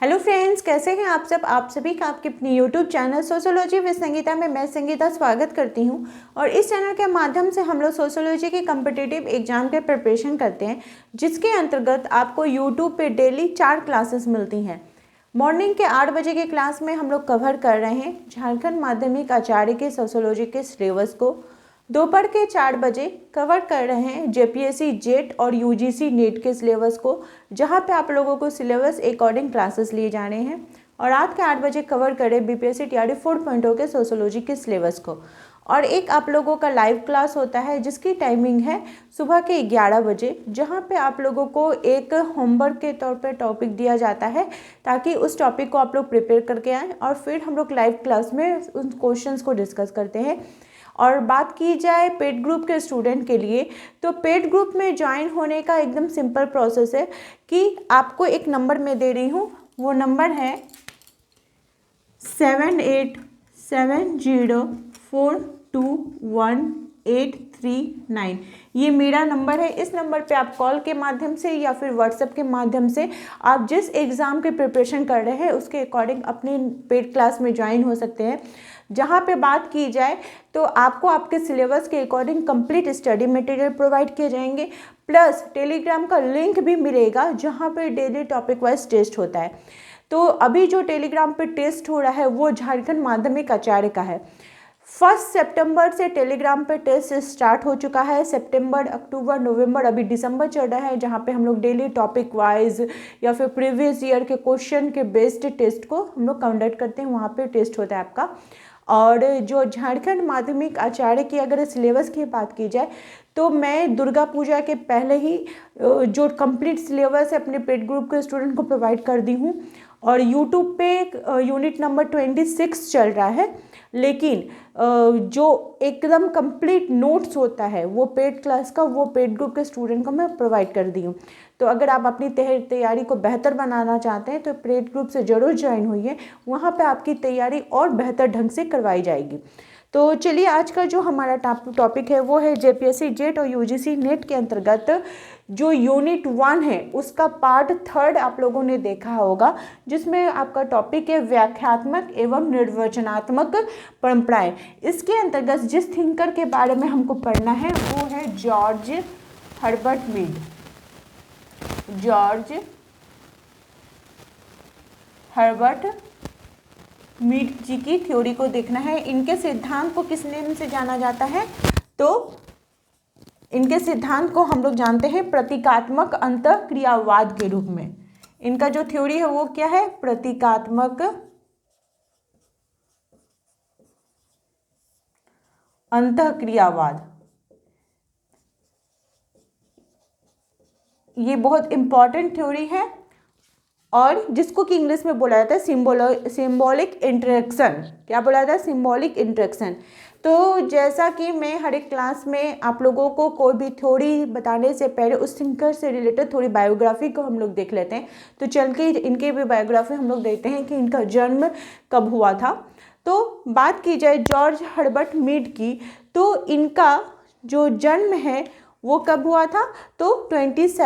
Hello friends, कैसे हैं आप सब। आप सभी का आपके अपनी YouTube channel sociology with Sangeeta में मैं संगीता स्वागत करती हूं। और इस चैनल के माध्यम से हम लोग सोशियोलॉजी के कम्पिटिटिव एग्जाम के प्रिपरेशन करते हैं, जिसके अंतर्गत आपको यूट्यूब पे डेली 4 क्लासेस मिलती हैं। मॉर्निंग के 8 बजे के क्लास में हम लोग कवर कर रहे हैं झारखंड माध्यमिक आचार्य के सोशियोलॉजी के सिलेबस को। दोपहर के 4 बजे कवर कर रहे हैं जेपीएससी जेट और यूजीसी नेट के सिलेबस को, जहां पे आप लोगों को सिलेबस अकॉर्डिंग क्लासेस लिए जाने हैं। और रात के 8 बजे कवर करें बीपीएससी टीआरडी 4.0 के सोशियोलॉजी के सिलेबस को। और एक आप लोगों का लाइव क्लास होता है जिसकी टाइमिंग है सुबह के 11 बजे, जहाँ पे आप लोगों को एक होमवर्क के तौर पे टॉपिक दिया जाता है, ताकि उस टॉपिक को आप लोग प्रिपेयर करके आएँ और फिर हम लोग लाइव क्लास में उन क्वेश्चंस को डिस्कस करते हैं। और बात की जाए पेड ग्रुप के स्टूडेंट के लिए, तो पेड ग्रुप में ज्वाइन होने का एकदम सिंपल प्रोसेस है कि आपको एक नंबर मैं दे रही हूँ, वो नंबर है 7870421839। ये मेरा नंबर है। इस नंबर पे आप कॉल के माध्यम से या फिर व्हाट्सएप के माध्यम से आप जिस एग्ज़ाम के प्रिपरेशन कर रहे हैं उसके अकॉर्डिंग अपने पेड क्लास में ज्वाइन हो सकते हैं। जहाँ पे बात की जाए तो आपको आपके सिलेबस के according complete study material provide किए जाएंगे, प्लस टेलीग्राम का लिंक भी मिलेगा जहाँ पे डेली टॉपिक वाइज टेस्ट होता है। तो अभी जो टेलीग्राम पे टेस्ट हो रहा है वो झारखंड माध्यमिक आचार्य का है। 1 सितंबर से टेलीग्राम पे टेस्ट स्टार्ट हो चुका है। सितंबर, अक्टूबर, नवंबर, अभी दिसंबर चल रहा है, जहाँ पे हम लोग डेली टॉपिक वाइज या फिर प्रीवियस ईयर के क्वेश्चन के बेस्ड टेस्ट को हम लोग कंडक्ट करते हैं। वहाँ पे टेस्ट होता है आपका। और जो झारखंड माध्यमिक आचार्य की अगर सिलेबस की बात की जाए तो मैं दुर्गा पूजा के पहले ही जो कंप्लीट सिलेबस है अपने पेड ग्रुप के स्टूडेंट को प्रोवाइड कर दी हूँ। और यूट्यूब पे यूनिट नंबर 26 चल रहा है, लेकिन जो एकदम कंप्लीट नोट्स होता है वो पेड क्लास का, वो पेड ग्रुप के स्टूडेंट को मैं प्रोवाइड कर दी हूँ। तो अगर आप अपनी तैयारी को बेहतर बनाना चाहते हैं तो पेड ग्रुप से ज़रूर ज्वाइन होइए, वहाँ पे आपकी तैयारी और बेहतर ढंग से करवाई जाएगी। तो चलिए, आज का जो हमारा टॉपिक है वो है जेपीएससी जेट और यूजीसी नेट के अंतर्गत जो यूनिट 1 है उसका पार्ट 3 आप लोगों ने देखा होगा, जिसमें आपका टॉपिक है व्याख्यात्मक एवं निर्वचनात्मक परंपराएं। इसके अंतर्गत जिस थिंकर के बारे में हमको पढ़ना है वो है George Herbert Mead. George Herbert Mead ji की थ्योरी को देखना है। इनके सिद्धांत को किस नाम से जाना जाता है, तो इनके सिद्धांत को हम लोग जानते हैं प्रतीकात्मक अंतःक्रियावाद के रूप में। इनका जो थ्योरी है वो क्या है, प्रतीकात्मक अंतःक्रियावाद। ये बहुत इंपॉर्टेंट थ्योरी है और जिसको कि इंग्लिश में बोला जाता है सिंबॉलिक इंटरेक्शन। क्या बोला जाता है, सिंबॉलिक इंटरेक्शन। तो जैसा कि मैं हर एक क्लास में आप लोगों को कोई भी थ्योरी बताने से पहले उस थिंकर से रिलेटेड थोड़ी बायोग्राफी को हम लोग देख लेते हैं। तो चल के इनकी भी बायोग्राफी हम लोग देखते हैं कि इनका जन्म कब हुआ था। तो बात की जाए जॉर्ज हर्बर्ट मीड की, तो इनका जो जन्म है वो कब हुआ था, तो 27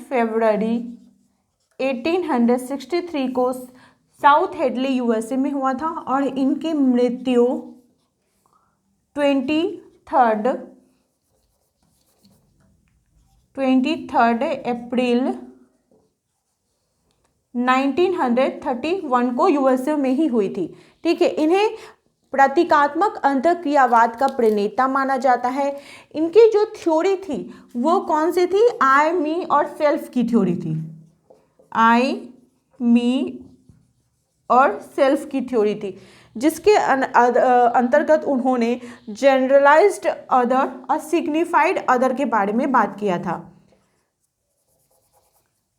फरवरी 1863 को साउथ हेडली यूएसए में हुआ था। और इनकी मृत्यु 23 अप्रैल 1931 को यूएसए में ही हुई थी। ठीक है, इन्हें प्रतीकात्मक अंतःक्रियावाद का प्रणेता माना जाता है। इनकी जो थ्योरी थी वो कौन सी थी, आई, मी और सेल्फ की थ्योरी थी। आई, मी और सेल्फ की थ्योरी थी, जिसके अंतर्गत उन्होंने जनरलाइज्ड अदर और सिग्निफाइड अदर के बारे में बात किया था।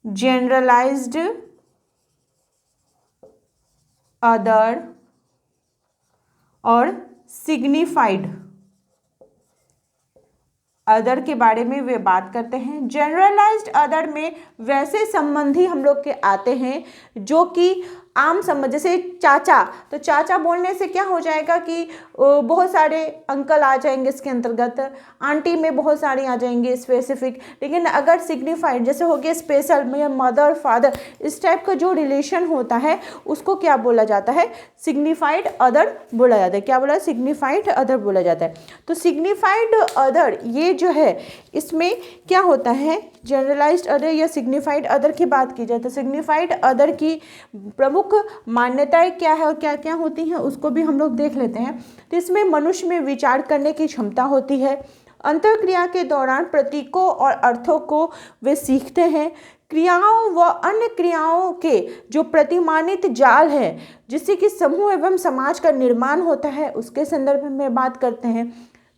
जनरलाइज्ड अदर और सिग्निफाइड अदर के बारे में वे बात करते हैं। जनरलाइज्ड अदर में वैसे संबंधी हम लोग के आते हैं जो कि आम समझ, जैसे चाचा, तो चाचा बोलने से क्या हो जाएगा कि बहुत सारे अंकल आ जाएंगे इसके अंतर्गत, आंटी में बहुत सारे आ जाएंगे स्पेसिफिक। लेकिन अगर सिग्निफाइड जैसे हो गया स्पेशल, मदर फादर, इस टाइप का जो रिलेशन होता है उसको क्या बोला जाता है, सिग्निफाइड अदर बोला जाता है। क्या बोला, सिग्निफाइड अदर बोला जाता है। तो सिग्निफाइड अदर ये जो है इसमें क्या होता है, जनरलाइज्ड अदर या सिग्निफाइड अदर की बात की जाए तो सिग्निफाइड अदर की प्रमुख मान्यताएं क्या है और क्या क्या होती हैं उसको भी हम लोग देख लेते हैं। तो इसमें मनुष्य में विचार करने की क्षमता होती है, अंतःक्रिया के दौरान प्रतीकों और अर्थों को वे सीखते हैं, क्रियाओं व अन्य क्रियाओं के जो प्रतिमानित जाल है जिससे कि समूह एवं समाज का निर्माण होता है उसके संदर्भ में बात करते हैं।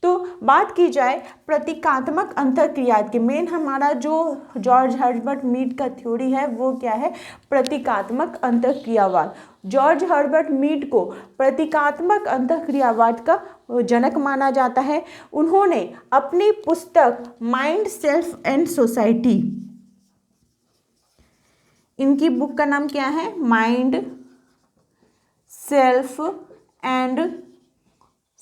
तो बात की जाए प्रतीकात्मक अंतःक्रिया की, मेन हमारा जो जॉर्ज हर्बर्ट मीड का थ्योरी है वो क्या है, प्रतीकात्मक अंतःक्रियावाद। जॉर्ज हर्बर्ट मीड को प्रतीकात्मक अंतःक्रियावाद का जनक माना जाता है। उन्होंने अपनी पुस्तक माइंड सेल्फ एंड सोसाइटी, इनकी बुक का नाम क्या है, माइंड सेल्फ एंड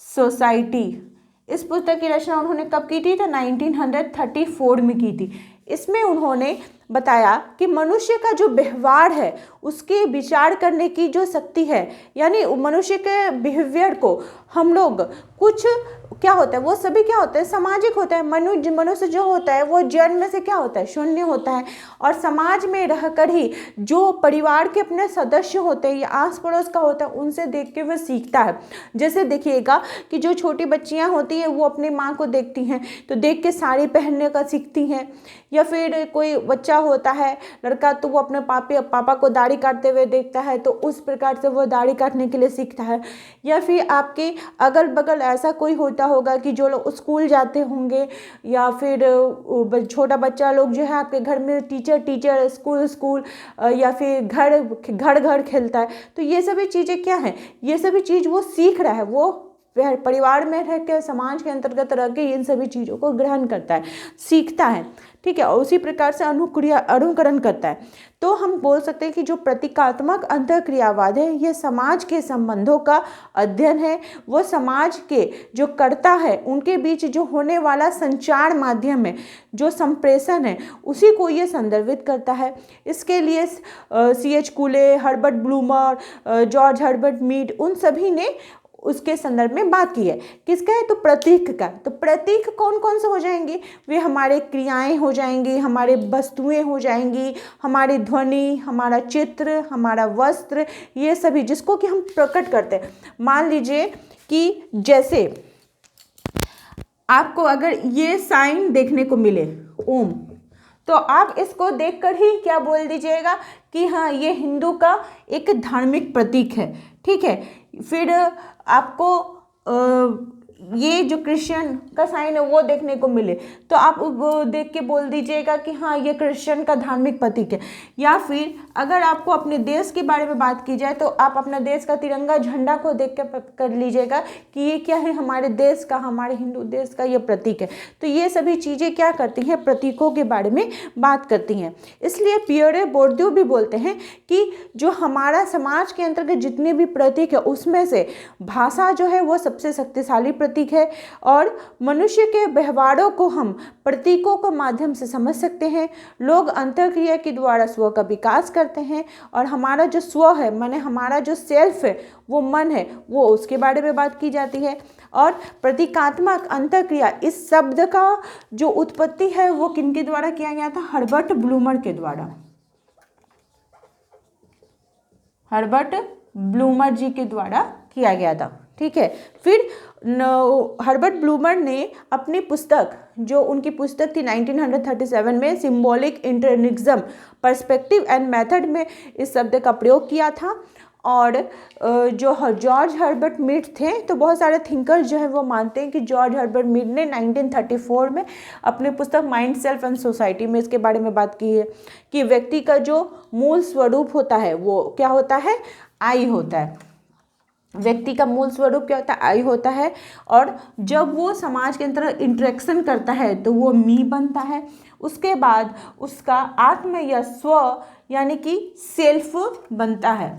सोसाइटी, इस पुस्तक की रचना उन्होंने कब की थी, तो 1934 में की थी। इसमें उन्होंने बताया कि मनुष्य का जो व्यवहार है उसके विचार करने की जो शक्ति है, यानी मनुष्य के बिहेवियर को हम लोग कुछ क्या होता है, वो सभी क्या होता है, सामाजिक होता है। मनुष्य जो होता है वो जन्म से क्या होता है, शून्य होता है, और समाज में रहकर ही जो परिवार के अपने सदस्य होते हैं या आस पड़ोस का होता है उनसे देख के वह सीखता है। जैसे देखिएगा कि जो छोटी बच्चियां होती हैं वो अपनी माँ को देखती हैं तो देख के साड़ी पहनने का सीखती हैं, या फिर कोई बच्चा होता है लड़का तो वो अपने पापा को दाढ़ी काटते हुए देखता है तो उस प्रकार से वो दाढ़ी काटने के लिए सीखता है। या फिर आपके अगल बगल ऐसा कोई होता होगा कि जो लोग स्कूल जाते होंगे या फिर छोटा बच्चा लोग जो है आपके घर में टीचर स्कूल या फिर घर खेलता है, तो ये सभी चीज़ें क्या है, ये सभी चीज़ वो सीख रहा है, वो परिवार में रह के समाज के अंतर्गत रह के इन सभी चीज़ों को ग्रहण करता है, सीखता है, ठीक है, और उसी प्रकार से अनुकरण करता है। तो हम बोल सकते हैं कि जो प्रतीकात्मक अंतःक्रियावाद है यह समाज के संबंधों का अध्ययन है, वो समाज के जो कर्ता है उनके बीच जो होने वाला संचार माध्यम है, जो संप्रेषण है, उसी को ये संदर्भित करता है। इसके लिए C.H. Cooley, Herbert Blumer, George Herbert Mead, उन सभी ने उसके संदर्भ में बात की है। किसका है, तो प्रतीक का। तो प्रतीक कौन कौन से हो जाएंगे, वे हमारे क्रियाएं हो जाएंगी, हमारे वस्तुएं हो जाएंगी, हमारी ध्वनि, हमारा चित्र, हमारा वस्त्र, ये सभी जिसको कि हम प्रकट करते हैं। मान लीजिए कि जैसे आपको अगर ये साइन देखने को मिले ओम, तो आप इसको देखकर ही क्या बोल दीजिएगा कि हाँ ये हिंदू का एक धार्मिक प्रतीक है, ठीक है। फिर आपको ये जो क्रिश्चियन का साइन है वो देखने को मिले तो आप वो देख के बोल दीजिएगा कि हाँ ये क्रिश्चियन का धार्मिक प्रतीक है। या फिर अगर आपको अपने देश के बारे में बात की जाए तो आप अपना देश का तिरंगा झंडा को देख के कर लीजिएगा कि ये क्या है, हमारे देश का, हमारे हिंदू देश का ये प्रतीक है। तो ये सभी चीज़ें क्या करती हैं, प्रतीकों के बारे में बात करती हैं। इसलिए पियरे बोर्दियू भी बोलते हैं कि जो हमारा समाज के अंतर्गत जितने भी प्रतीक है उसमें से भाषा जो है वो सबसे शक्तिशाली प्रतीक है, और मनुष्य के व्यवहारों को हम प्रतीकों के माध्यम से समझ सकते हैं। लोग अंतःक्रिया के द्वारा स्व का विकास करते हैं, और हमारा जो स्व है माने हमारा जो सेल्फ है, वो मन है, वो उसके बारे में बात की जाती है। और प्रतीकात्मक अंतःक्रिया इस शब्द का जो उत्पत्ति है वो किनके द्वारा किया गया था, हर्बर्ट ब्लूमर के द्वारा, हर्बर्ट ब्लूमर जी के द्वारा किया गया था, ठीक है। फिर हर्बर्ट ब्लूमर ने अपनी पुस्तक, जो उनकी पुस्तक थी 1937 में, सिंबॉलिक इंटरनिज्म पर्सपेक्टिव एंड मेथड में इस शब्द का प्रयोग किया था। और जो जॉर्ज हर्बर्ट मीड थे, तो बहुत सारे थिंकर्स जो है वो मानते हैं कि जॉर्ज हर्बर्ट मीड ने 1934 में अपनी पुस्तक माइंड सेल्फ एंड सोसाइटी में इसके बारे में बात की है कि व्यक्ति का जो मूल स्वरूप होता है वो क्या होता है, आई होता है। व्यक्ति का मूल स्वरूप क्या होता है, आई होता है, और जब वो समाज के अंदर इंटरेक्शन करता है तो वो मी बनता है। उसके बाद उसका आत्म या स्व यानी कि सेल्फ बनता है,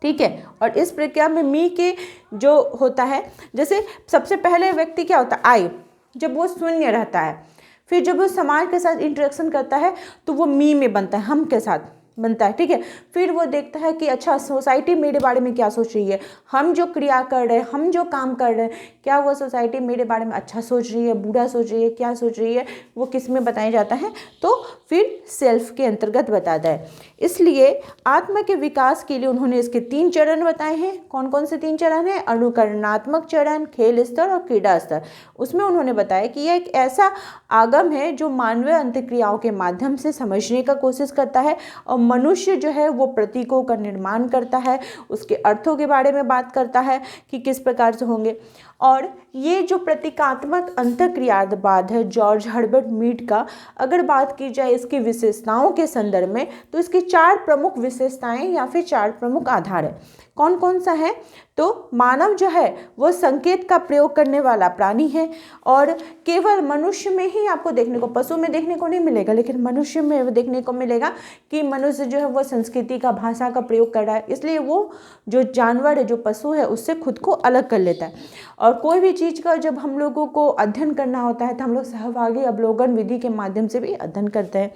ठीक है। और इस प्रक्रिया में मी के जो होता है, जैसे सबसे पहले व्यक्ति क्या होता है, आई, जब वो शून्य रहता है, फिर जब वो समाज के साथ इंटरेक्शन करता है तो वो मी में बनता है, हम के साथ बनता है, ठीक है। फिर वो देखता है कि अच्छा सोसाइटी मेरे बारे में क्या सोच रही है, हम जो क्रिया कर रहे हैं, हम जो काम कर रहे हैं, क्या वो सोसाइटी मेरे बारे में अच्छा सोच रही है, बुरा सोच रही है, क्या सोच रही है, वो किस में बताया जाता है, तो फिर सेल्फ के अंतर्गत बताता है। इसलिए आत्मा के विकास के लिए उन्होंने इसके 3 चरण बताए हैं। कौन कौन से 3 चरण हैं? अनुकरणात्मक चरण, खेल स्तर और क्रीड़ा स्तर। उसमें उन्होंने बताया कि यह एक ऐसा आगम है जो मानवीय अंतक्रियाओं के माध्यम से समझने का कोशिश करता है, और मनुष्य जो है वो प्रतीकों का निर्माण करता है, उसके अर्थों के बारे में बात करता है कि किस प्रकार से होंगे। और ये जो प्रतीकात्मक अंतःक्रियावाद है जॉर्ज हर्बर्ट मीड का, अगर बात की जाए इसकी विशेषताओं के संदर्भ में, तो इसकी 4 प्रमुख विशेषताएं या फिर 4 प्रमुख आधार है। कौन कौन सा है? तो मानव जो है वो संकेत का प्रयोग करने वाला प्राणी है, और केवल मनुष्य में ही आपको देखने को, पशु में देखने को नहीं मिलेगा, लेकिन मनुष्य में देखने को मिलेगा कि मनुष्य जो है वो संस्कृति का, भाषा का प्रयोग कर रहा है। इसलिए वो जो जानवर है, जो पशु है, उससे खुद को अलग कर लेता है। और कोई भी चीज़ का जब हम लोगों को अध्ययन करना होता है तो हम लोग सहभागी अवलोकन विधि के माध्यम से भी अध्ययन करते हैं।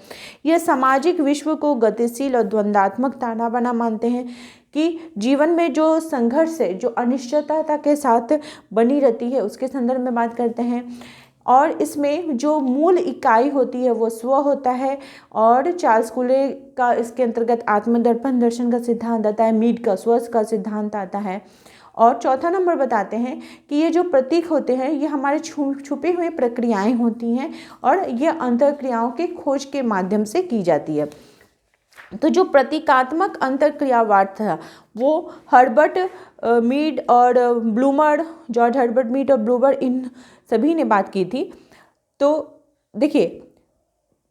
यह सामाजिक विश्व को गतिशील और द्वंद्वात्मक ताना बाना मानते हैं कि जीवन में जो संघर्ष है, जो अनिश्चितता के साथ बनी रहती है, उसके संदर्भ में बात करते हैं। और इसमें जो मूल इकाई होती है वो स्व होता है, और चार्ल्स कूले का इसके अंतर्गत आत्मदर्पण दर्शन का सिद्धांत आता है, मीड का स्व का सिद्धांत आता है। और चौथा नंबर बताते हैं कि ये जो प्रतीक होते हैं ये हमारे छुपी हुई प्रक्रियाएं होती हैं, और ये अंतःक्रियाओं के खोज के माध्यम से की जाती है। तो जो प्रतीकात्मक अंतःक्रियावाद था वो हर्बर्ट मीड और ब्लूमर, जॉर्ज हर्बर्ट मीड और ब्लूमर, इन सभी ने बात की थी। तो देखिए,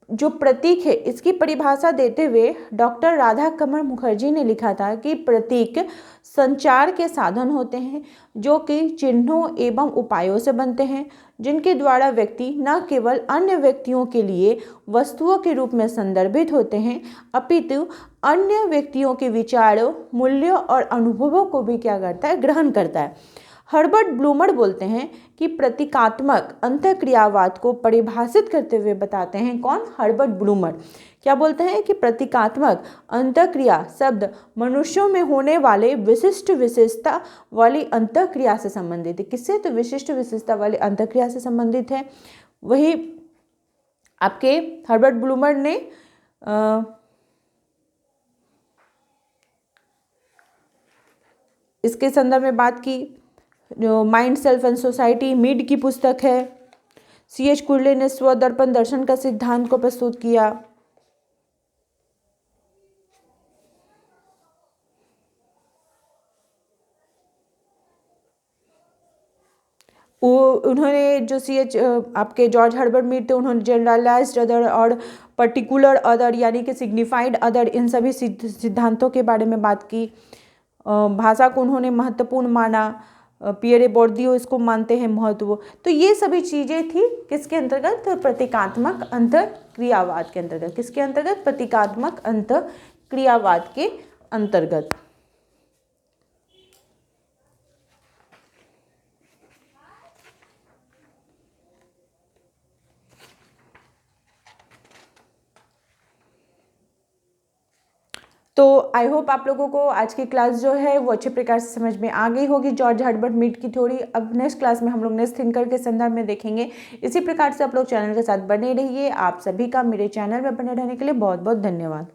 जो प्रतीक है इसकी परिभाषा देते हुए डॉक्टर राधा कमल मुखर्जी ने लिखा था कि प्रतीक संचार के साधन होते हैं जो कि चिन्हों एवं उपायों से बनते हैं, जिनके द्वारा व्यक्ति न केवल अन्य व्यक्तियों के लिए वस्तुओं के रूप में संदर्भित होते हैं, अपितु अन्य व्यक्तियों के विचारों, मूल्यों और अनुभवों को भी क्या करता है, ग्रहण करता है। हर्बर्ट ब्लूमर बोलते हैं कि प्रतीकात्मक अंतःक्रियावाद को परिभाषित करते हुए बताते हैं, कौन? Herbert bloomer. क्या बोलते हैं कि प्रतीकात्मक अंतःक्रिया शब्द मनुष्यों में होने वाले विशिष्ट विशेषता वाली अंतःक्रिया से संबंधित है। किससे? तो विशिष्ट विशेषता वाली अंतःक्रिया से संबंधित है। वही आपके हर्बर्ट ब्लूमर ने इसके संदर्भ में बात की। जो mind, self and society Mead की पुस्तक है। C.H. कुर्ले ने स्वदर्पण दर्शन का सिद्धांत को प्रस्तुत किया। उन्होंने जो आपके जॉर्ज हर्बर्ट मीड थे, उन्होंने जनरलाइज्ड अदर और पर्टिकुलर अदर यानी कि सिग्निफाइड अदर, इन सभी सिद्धांतों के बारे में बात की। भाषा को उन्होंने महत्वपूर्ण माना। पियरे बोर्दियो इसको मानते हैं महत्व। तो ये सभी चीज़ें थी किसके अंतर्गत? प्रतीकात्मक अंतःक्रियावाद के अंतर्गत। किसके अंतर्गत? प्रतीकात्मक अंतःक्रियावाद के अंतर्गत। तो आई होप आप लोगों को आज की क्लास जो है वो अच्छे प्रकार से समझ में आ गई होगी, जॉर्ज हर्बर्ट मीड की थ्योरी। अब नेक्स्ट क्लास में हम लोग नेक्स्ट थिंकर के संदर्भ में देखेंगे। इसी प्रकार से आप लोग चैनल के साथ बने रहिए। आप सभी का मेरे चैनल में बने रहने के लिए बहुत बहुत धन्यवाद।